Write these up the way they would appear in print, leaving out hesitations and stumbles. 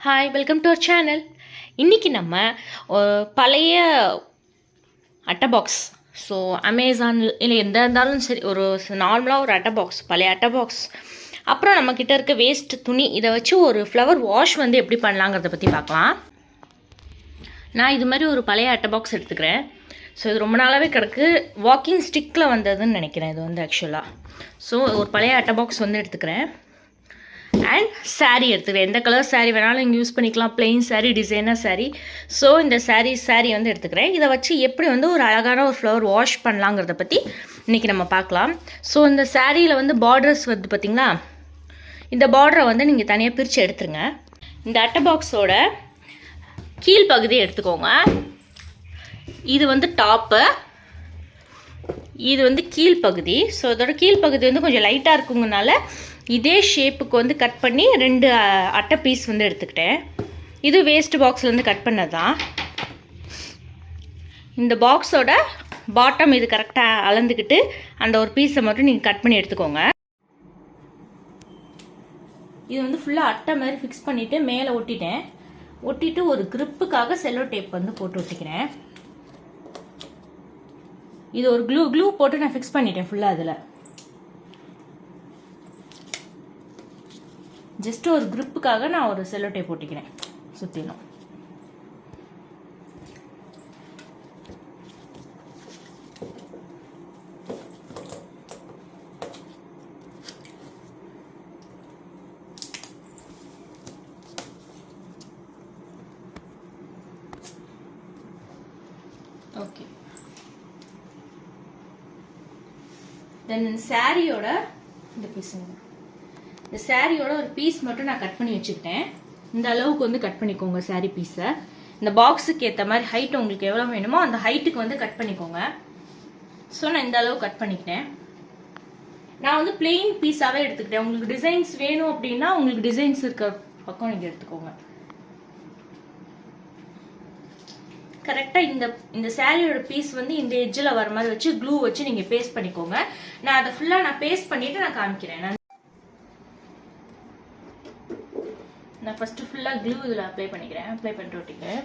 Hi, welcome to our channel. இன்றைக்கி நம்ம பழைய அட்டை பாக்ஸ், ஸோ அமேசான் இல்லை எந்த இருந்தாலும் சரி, ஒரு நார்மலாக ஒரு அட்டை பாக்ஸ், பழைய அட்டை பாக்ஸ், அப்புறம் நம்மக்கிட்ட இருக்க வேஸ்ட் துணி, இதை வச்சு ஒரு ஃப்ளவர் வாஷ் வந்து எப்படி பண்ணலாங்கிறத பற்றி பார்க்கலாம். நான் இது மாதிரி ஒரு பழைய அட்டை பாக்ஸ் எடுத்துக்கிறேன். ஸோ இது ரொம்ப நாளாகவே கிடக்கு. வாக்கிங் ஸ்டிக்கில் வந்ததுன்னு நினைக்கிறேன் இது வந்து ஆக்சுவலாக. ஸோ ஒரு பழைய அட்டை பாக்ஸ் வந்து எடுத்துக்கிறேன். அண்ட் சாரீ எடுத்துக்கிறேன். எந்த கலர் சாரீ வேணாலும் இங்கே யூஸ் பண்ணிக்கலாம். Plain sari, designer sari. So இந்த சாரீ வந்து எடுத்துக்கிறேன். இதை வச்சு எப்படி வந்து ஒரு அழகான ஒரு ஃப்ளவர் வாஷ் பண்ணலாங்கிறத பற்றி இன்றைக்கி நம்ம பார்க்கலாம். ஸோ இந்த சாரியில் வந்து பார்டர்ஸ் வந்து பார்த்திங்களா, இந்த பார்டரை வந்து நீங்கள் தனியாக பிரித்து எடுத்துருங்க. இந்த அட்டை பாக்ஸோட கீழ்ப்பகுதியை எடுத்துக்கோங்க. இது வந்து டாப்பு, இது வந்து கீழ்ப்பகுதி. ஸோ இதோட கீழ்ப்பகுதி வந்து கொஞ்சம் லைட்டாக இருக்குங்கனால இதே ஷேப்புக்கு வந்து கட் பண்ணி 2 அட்டை பீஸ் வந்து எடுத்துக்கிட்டேன். இது வேஸ்ட் பாக்ஸ்லேருந்து கட் பண்ணது தான். இந்த பாக்ஸோட பாட்டம் இது கரெக்டாக அளந்துக்கிட்டு அந்த ஒரு பீஸை மட்டும் நீங்கள் கட் பண்ணி எடுத்துக்கோங்க. இது வந்து ஃபுல்லாக அட்டை மாதிரி ஃபிக்ஸ் பண்ணிவிட்டு மேலே ஒட்டிட்டேன். ஒட்டிட்டு ஒரு கிரிப்புக்காக செல்லோ டேப் வந்து போட்டு ஒட்டிக்கிறேன். இது ஒரு க்ளூ போட்டு நான் ஃபிக்ஸ் பண்ணிட்டேன் ஃபுல்லாக. அதில் ஜஸ்ட் ஒரு கிரிப்புக்காக நான் ஒரு செல்லோ டேப் போட்டிக்கிறேன் சுற்றிலும். ஓகே, தென் இந்த சாரியோட இந்த பீஸுங்க, இந்த சாரியோட ஒரு பீஸ் மட்டும் நான் கட் பண்ணி வச்சுக்கிட்டேன். இந்த அளவுக்கு வந்து கட் பண்ணிக்கோங்க சாரி பீஸை. இந்த பாக்ஸுக்கு ஏற்ற மாதிரி ஹைட் உங்களுக்கு எவ்வளோ வேணுமோ அந்த ஹைட்டுக்கு வந்து கட் பண்ணிக்கோங்க. ஸோ நான் இந்த அளவு கட் பண்ணிக்கிட்டேன். நான் வந்து பிளெயின் பீஸாகவே எடுத்துக்கிட்டேன். உங்களுக்கு டிசைன்ஸ் வேணும் அப்படின்னா உங்களுக்கு டிசைன்ஸ் இருக்க பக்கம் நீங்கள் எடுத்துக்கோங்க. கரெக்டாக இந்த சாரியோட பீஸ் வந்து இந்த எட்ஜில் வர மாதிரி வச்சு க்ளூ வச்சு நீங்கள் பேஸ்ட் பண்ணிக்கோங்க. நான் அதை ஃபுல்லாக பேஸ்ட் பண்ணிவிட்டு நான் காமிக்கிறேன். நான் ஃபஸ்ட்டு ஃபுல்லாக க்ளூ இதில் அப்ளை பண்ணிக்கிறேன். அப்ளை பண்ணிட்டு ஒட்டிக்கிறேன்.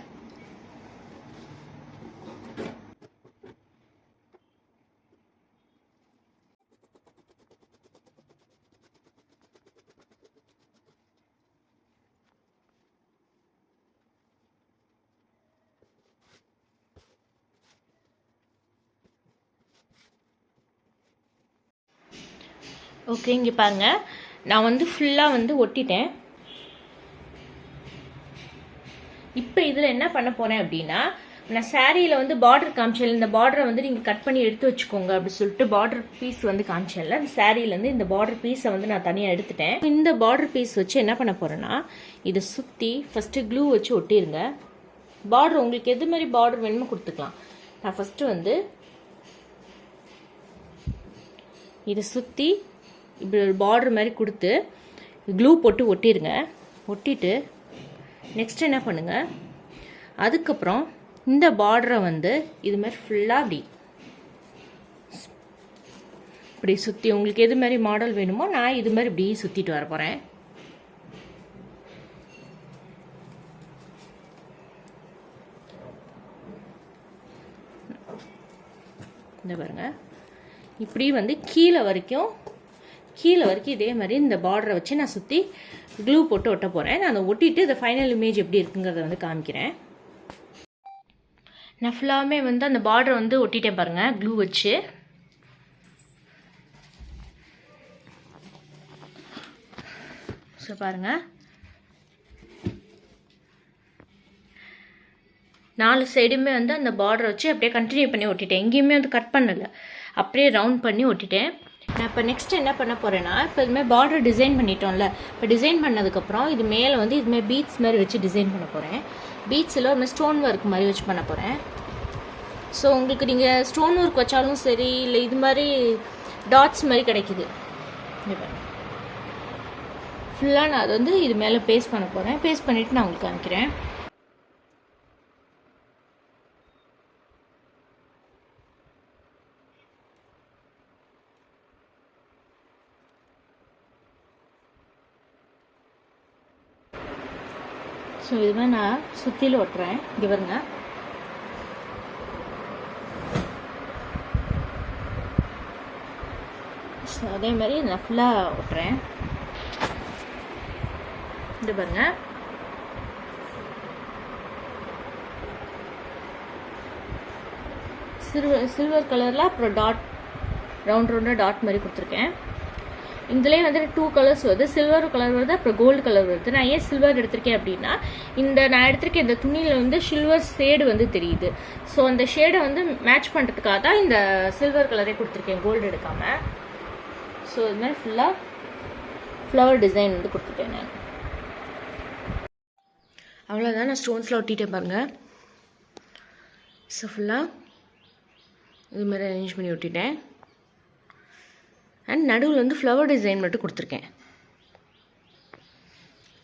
ஓகே, இங்கே பாருங்கள், நான் வந்து ஃபுல்லாக வந்து ஒட்டிட்டேன். இப்போ இதில் என்ன பண்ண போகிறேன் அப்படின்னா, நான் சாரியில் வந்து பார்டர் காமிச்சேன். இந்த பார்டரை வந்து நீங்கள் கட் பண்ணி எடுத்து வச்சுக்கோங்க அப்படி சொல்லிட்டு பார்டர் பீஸ் வந்து காமிச்சேன்ல. அந்த சாரியிலேருந்து இந்த பார்டர் பீஸை வந்து நான் தனியாக எடுத்துட்டேன். இந்த பார்டர் பீஸ் வச்சு என்ன பண்ண போகிறேன்னா, இதை சுற்றி ஃபஸ்ட்டு க்ளூ வச்சு ஒட்டிடுங்க. பார்டர் உங்களுக்கு எது மாதிரி பார்டர் வேணுமோ கொடுத்துக்கலாம். நான் ஃபஸ்ட்டு வந்து இதை சுற்றி இப்படி ஒரு பார்டர் மாதிரி கொடுத்து க்ளூ போட்டு ஒட்டிடுங்க. ஒட்டிட்டு நெக்ஸ்ட் என்ன பண்ணுங்கள், அதுக்கப்புறம் இந்த பார்டரை வந்து இது மாதிரி ஃபுல்லாக இப்படி சுற்றி உங்களுக்கு எது மாதிரி மாடல் வேணுமோ நான் இது மாதிரி இப்படி சுற்றிட்டு வர போகிறேன். இந்த பாருங்க, இப்படி வந்து கீழே வரைக்கும் இதே மாதிரி இந்த பார்டரை வச்சு நான் சுற்றி க்ளூ போட்டு ஒட்ட போகிறேன். நான் அதை ஒட்டிட்டு இந்த ஃபைனல் இமேஜ் எப்படி இருக்குங்கிறத வந்து காமிக்கிறேன். நான் ஃபுல்லாகவே வந்து அந்த பார்டரை வந்து ஒட்டிட்டேன் பாருங்கள் க்ளூ வச்சு. ஸோ பாருங்கள், 4 சைடுமே வந்து அந்த பார்டரை வச்சு அப்படியே கண்டினியூ பண்ணி ஒட்டிட்டேன். எங்கேயுமே வந்து கட் பண்ணலை, அப்படியே ரவுண்ட் பண்ணி ஒட்டிட்டேன். நான் இப்போ நெக்ஸ்ட் என்ன பண்ண போகிறேன்னா, இப்போ இதுமாதிரி பார்டர் டிசைன் பண்ணிட்டோம்ல, இப்போ டிசைன் பண்ணதுக்கப்புறம் இது மேலே வந்து இதுமாதிரி பீட்ஸ் மாதிரி வச்சு டிசைன் பண்ண போகிறேன். பீட்ஸில் ஒரு ஸ்டோன் ஒர்க் மாதிரி வச்சு பண்ண போகிறேன். ஸோ உங்களுக்கு நீங்கள் ஸ்டோன் ஒர்க் வச்சாலும் சரி, இல்லை இது மாதிரி டாட்ஸ் மாதிரி கிடைக்குது. ஃபுல்லாக நான் அதை வந்து இது மேலே பேஸ்ட் பண்ண போகிறேன். பேஸ்ட் பண்ணிவிட்டு நான் உங்களுக்கு காமிக்கிறேன். ஸோ இதுமாதிரி நான் சுற்றிலும் ஒட்டுறேன். இங்கே பாருங்க. ஸோ அதே மாதிரி நான் ஃபுல்லாக ஒட்டுறேன். இது பாருங்க. சில்வர் கலரில் அப்புறம் டாட் ரவுண்டாக டாட் மாதிரி கொடுத்துருக்கேன். இதுலேயே வந்து 2 கலர்ஸ் வருது. சில்வர் கலர் வருது, அப்புறம் கோல்டு கலர் வருது. நான் ஏன் சில்வர் எடுத்திருக்கேன் அப்படின்னா, நான் எடுத்திருக்கேன் இந்த துணியில் வந்து சில்வர் ஷேடு வந்து தெரியுது. ஸோ அந்த ஷேடை வந்து மேட்ச் பண்ணுறதுக்காக தான் இந்த சில்வர் கலரே கொடுத்துருக்கேன், கோல்டு எடுக்காமல். ஸோ இது மாதிரி ஃபுல்லாக ஃப்ளவர் டிசைன் வந்து கொடுத்துருக்கேன் நான். அவ்வளோதான், நான் ஸ்டோன்ஸில் ஒட்டிட்டேன் பாருங்கள். ஸோ ஃபுல்லாக இதுமாதிரி அரேஞ்ச் பண்ணி ஒட்டிட்டேன். அண்ட் நடுவில் வந்து ஃப்ளவர் டிசைன் மட்டும் கொடுத்துருக்கேன்.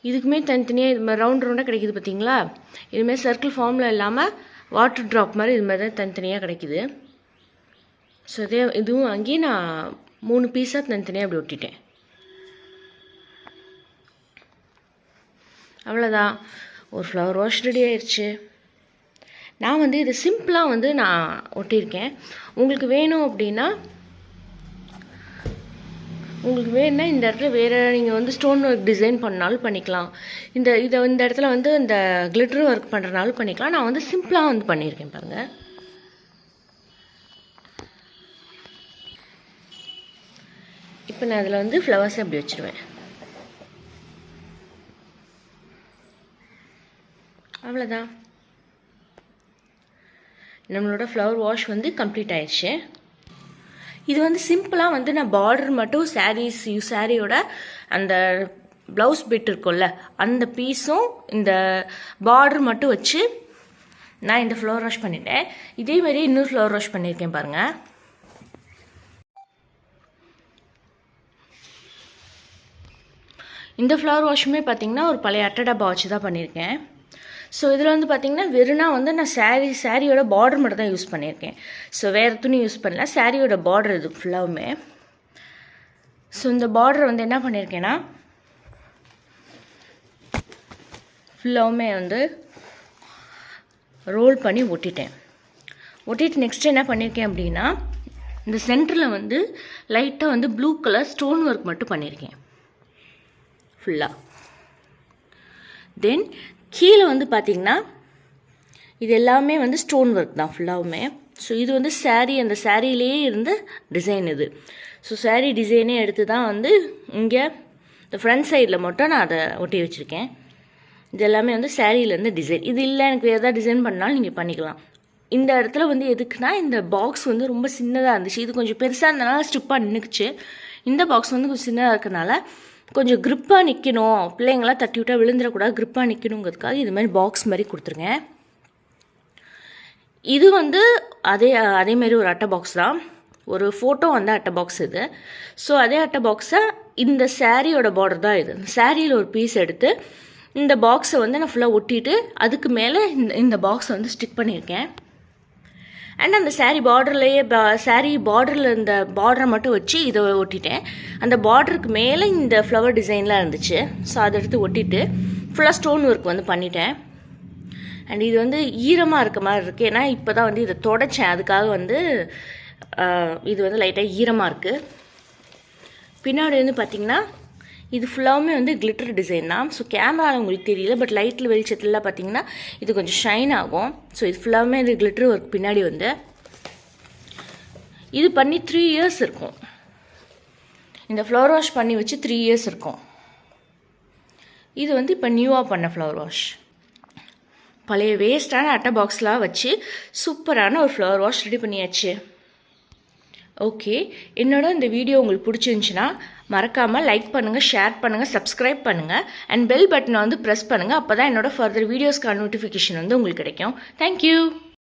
இதுக்குமே தனித்தனியாக இது மாதிரி ரவுண்டாக கிடைக்கிது பார்த்தீங்களா? இதுமாதிரி சர்க்கிள் ஃபார்மில் இல்லாமல் வாட்டர் ட்ராப் மாதிரி இது மாதிரி தான் தனித்தனியாக கிடைக்கிது. ஸோ இதுவும் அங்கேயே நான் 3 பீஸாக தனித்தனியாக அப்படி ஒட்டிட்டேன். அவ்வளோதான், ஒரு ஃப்ளவர் வாஷ் ரெடி ஆயிடுச்சு. நான் வந்து இது சிம்பிளாக வந்து நான் ஒட்டியிருக்கேன். உங்களுக்கு வேணும் அப்படின்னா இந்த இடத்துல வேறு நீங்கள் வந்து ஸ்டோன் ஒர்க் டிசைன் பண்ணாலும் பண்ணிக்கலாம். இந்த இடத்துல வந்து இந்த கிளிட்டர் ஒர்க் பண்ணுறனாலும் பண்ணிக்கலாம். நான் வந்து சிம்பிளாக வந்து பண்ணியிருக்கேன் பாருங்கள். இப்போ நான் அதில் வந்து ஃப்ளவர்ஸ் அப்படி வச்சுருவேன். அவ்வளோதான், நம்மளோட ஃப்ளவர் வாஷ் வந்து கம்ப்ளீட் ஆயிடுச்சு. இது வந்து சிம்பிளாக வந்து நான் பார்டர் மட்டும் சாரியோட அந்த ப்ளவுஸ் பிட் இருக்கும்ல, அந்த பீஸும் இந்த பார்டர் மட்டும் வச்சு நான் இந்த ஃப்ளவர் வாஷ் பண்ணிட்டேன். இதே மாதிரி இன்னொரு ஃப்ளவர் வாஷ் பண்ணியிருக்கேன் பாருங்கள். இந்த ஃப்ளவர் வாஷுமே பார்த்திங்கன்னா ஒரு பழைய அட்டை டப்பா வச்சு தான் பண்ணியிருக்கேன். ஸோ இதில் வந்து பார்த்திங்கன்னா வெறும்னா வந்து நான் சாரியோட பார்டர் மட்டும் தான் யூஸ் பண்ணியிருக்கேன். ஸோ வேறு துணி யூஸ் பண்ணல, சாரியோட பார்டர் இது ஃபுல்லாகவுமே. ஸோ இந்த பார்டர் வந்து என்ன பண்ணியிருக்கேன்னா ஃபுல்லாகவுமே வந்து ரோல் பண்ணி ஒட்டிட்டு நெக்ஸ்ட் என்ன பண்ணியிருக்கேன் அப்படின்னா, இந்த சென்டரில் வந்து லைட்டாக வந்து ப்ளூ கலர் ஸ்டோன் ஒர்க் மட்டும் பண்ணியிருக்கேன் ஃபுல்லாக. தென் கீழே வந்து பார்த்திங்கன்னா இது எல்லாமே வந்து ஸ்டோன் ஒர்க் தான் ஃபுல்லாகவுமே. ஸோ இது வந்து அந்த சாரியிலேயே இருந்த டிசைன் இது. ஸோ சாரீ டிசைனே எடுத்து தான் வந்து இங்கே இந்த ஃப்ரண்ட் சைடில் மட்டும் நான் அதை ஒட்டி வச்சுருக்கேன். இது எல்லாமே வந்து சாரியிலேருந்து டிசைன். இது இல்லை எனக்கு வேறு ஏதாவது டிசைன் பண்ணாலும் நீங்கள் பண்ணிக்கலாம். இந்த இடத்துல வந்து எதுக்குன்னா, இந்த பாக்ஸ் வந்து ரொம்ப சின்னதாக இருந்துச்சு. இது கொஞ்சம் பெருசாக இருந்தனால ஸ்டிப்பாக நின்றுக்குச்சு. இந்த பாக்ஸ் வந்து கொஞ்சம் சின்னதாக இருக்கிறனால கொஞ்சம் க்ரிப்பாக நிற்கணும், பிள்ளைங்களாம் தட்டி விட்டால் விழுந்துடக்கூடாது, க்ரிப்பாக நிற்கணுங்கிறதுக்காக இது மாதிரி பாக்ஸ் மாதிரி கொடுத்துருங்க. இது வந்து அதேமாரி ஒரு அட்டை பாக்ஸ் தான், ஒரு ஃபோட்டோ வந்து அட்டை பாக்ஸ் இது. ஸோ அதே அட்டை பாக்ஸை இந்த சாரியோட பார்டர் தான் இது. சாரியில் ஒரு பீஸ் எடுத்து இந்த பாக்ஸை வந்து நான் ஃபுல்லாக ஒட்டிட்டு அதுக்கு மேலே இந்த பாக்ஸை வந்து ஸ்டிக் பண்ணியிருக்கேன். அண்ட் அந்த சாரீ பார்டர்லேயே பார்டரில் இந்த பார்டரை மட்டும் வச்சு இதை ஒட்டிட்டேன். அந்த பார்டருக்கு மேலே இந்த ஃப்ளவர் டிசைன்லாம் இருந்துச்சு. ஸோ அதை எடுத்து ஒட்டிட்டு ஃபுல்லாக ஸ்டோன் ஒர்க் வந்து பண்ணிட்டேன். அண்ட் இது வந்து ஈரமாக இருக்க மாதிரி இருக்குது, ஏன்னா இப்போ தான் வந்து இதை தொடச்சேன், அதுக்காக வந்து இது வந்து லைட்டாக ஈரமாக இருக்குது. பின்னாடி வந்து பார்த்திங்கன்னா இது ஃபுல்லாகவுமே வந்து கிளிட்டர் டிசைன் தான். ஸோ கேமராவில் உங்களுக்கு தெரியல, பட் லைட்டில் வெளிச்சத்துலாம் பார்த்தீங்கன்னா இது கொஞ்சம் ஷைன் ஆகும். ஸோ இது ஃபுல்லாகவுமே இது கிளிட்டர் ஒர்க். பின்னாடி வந்து இது பண்ணி 3 இயர்ஸ் இருக்கும். இந்த ஃப்ளவர் வாஷ் பண்ணி வச்சு 3 இயர்ஸ் இருக்கும். இது வந்து இப்போ நியூவாக பண்ண ஃப்ளவர் வாஷ். பழைய வேஸ்டான அட்டை பாக்ஸ்லாம் வச்சு சூப்பரான ஒரு ஃப்ளவர் வாஷ் ரெடி பண்ணியாச்சு. ஓகே, என்னோட இந்த வீடியோ உங்களுக்கு பிடிச்சிருந்துச்சுன்னா மறக்காமல் லைக் பண்ணுங்கள், ஷேர் பண்ணுங்கள், சப்ஸ்கிரைப் பண்ணுங்கள் அண்ட் பெல் பட்டனை வந்து ப்ரெஸ் பண்ணுங்கள். அப்போ தான் என்னோட ஃபர்தர் வீடியோஸ்க்கான நோட்டிஃபிகேஷன் வந்து உங்களுக்கு கிடைக்கும். தேங்க்யூ.